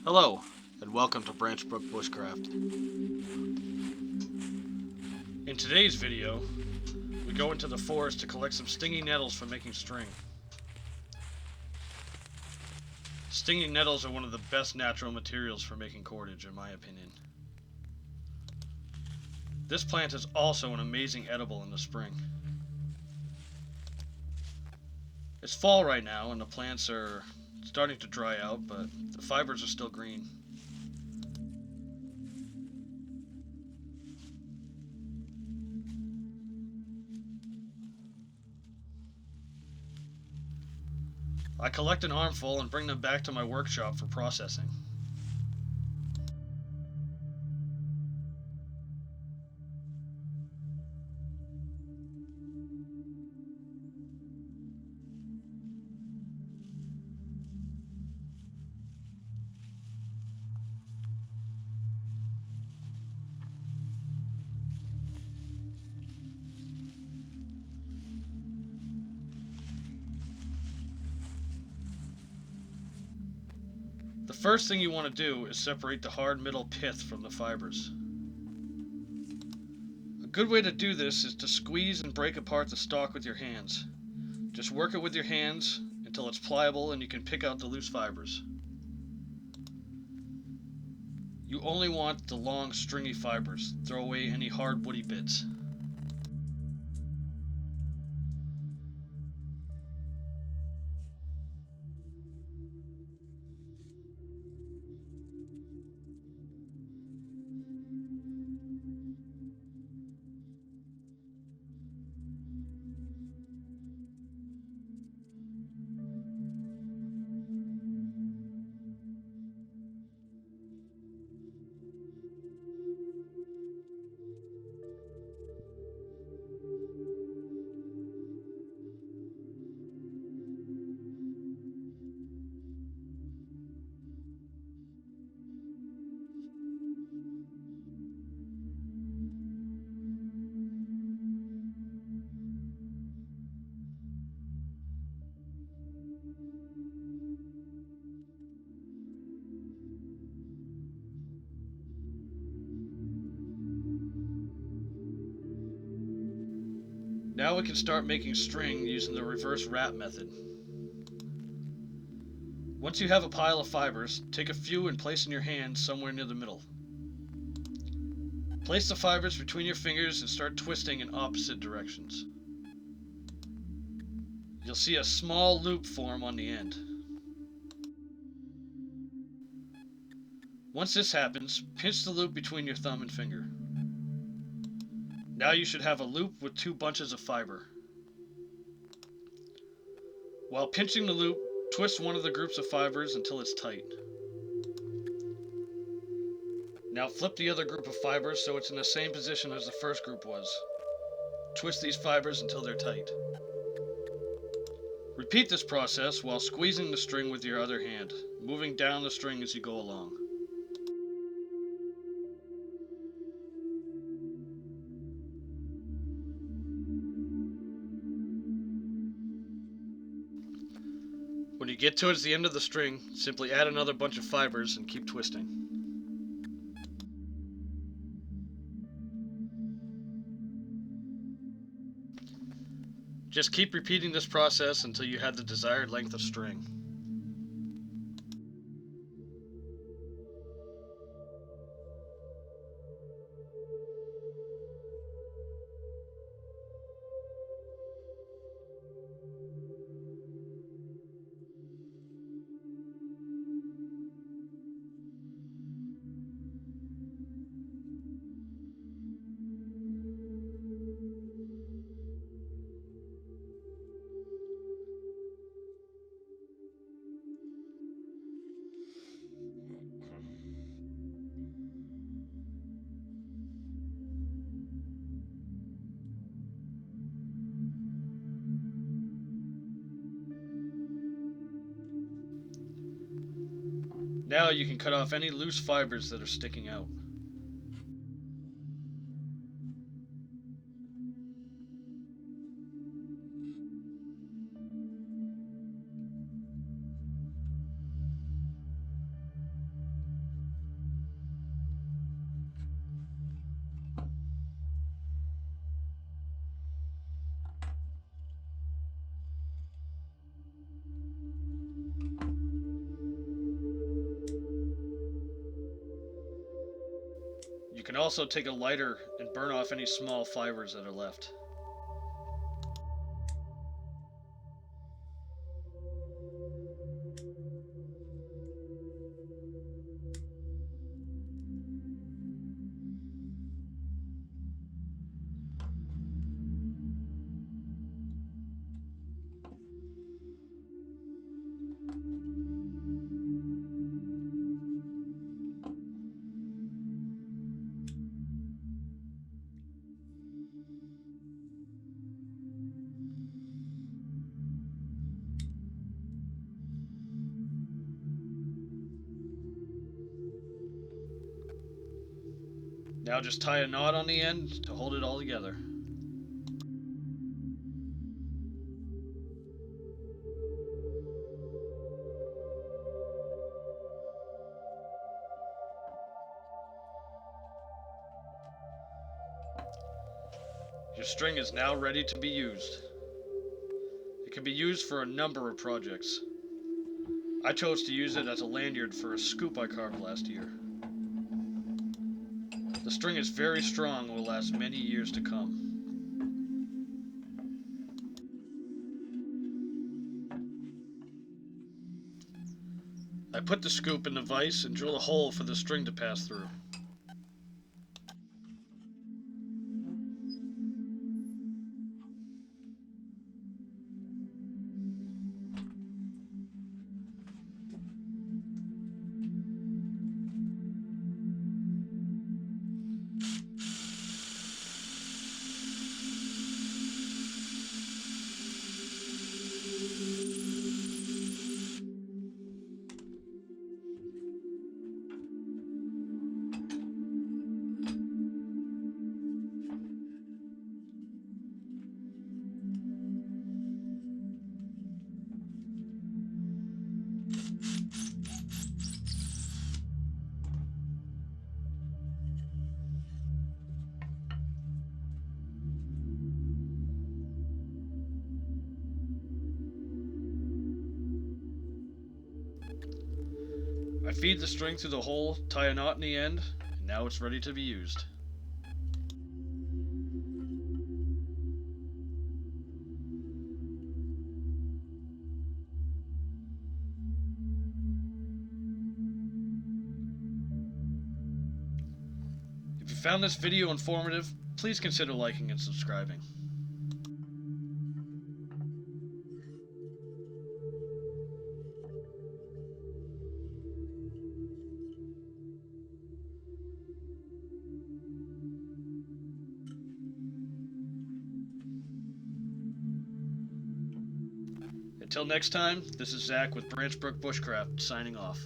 Hello, and welcome to Branchbrook Bushcraft. In today's video, we go into the forest to collect some stinging nettles for making string. Stinging nettles are one of the best natural materials for making cordage, in my opinion. This plant is also an amazing edible in the spring. It's fall right now, and the plants are starting to dry out, but the fibers are still green. I collect an armful and bring them back to my workshop for processing. The first thing you want to do is separate the hard middle pith from the fibers. A good way to do this is to squeeze and break apart the stalk with your hands. Just work it with your hands until it's pliable and you can pick out the loose fibers. You only want the long stringy fibers. Throw away any hard woody bits. Now we can start making string using the reverse wrap method. Once you have a pile of fibers, take a few and place in your hand somewhere near the middle. Place the fibers between your fingers and start twisting in opposite directions. You'll see a small loop form on the end. Once this happens, pinch the loop between your thumb and finger. Now you should have a loop with two bunches of fiber. While pinching the loop, twist one of the groups of fibers until it's tight. Now flip the other group of fibers so it's in the same position as the first group was. Twist these fibers until they're tight. Repeat this process while squeezing the string with your other hand, moving down the string as you go along. When you get towards the end of the string, simply add another bunch of fibers and keep twisting. Just keep repeating this process until you have the desired length of string. Now you can cut off any loose fibers that are sticking out. You can also take a lighter and burn off any small fibers that are left. Now just tie a knot on the end to hold it all together. Your string is now ready to be used. It can be used for a number of projects. I chose to use it as a lanyard for a scoop I carved last year. The string is very strong and will last many years to come. I put the scoop in the vise and drill a hole for the string to pass through. I feed the string through the hole, tie a knot in the end, and now it's ready to be used. If you found this video informative, please consider liking and subscribing. Until next time, this is Zach with Branchbrook Bushcraft signing off.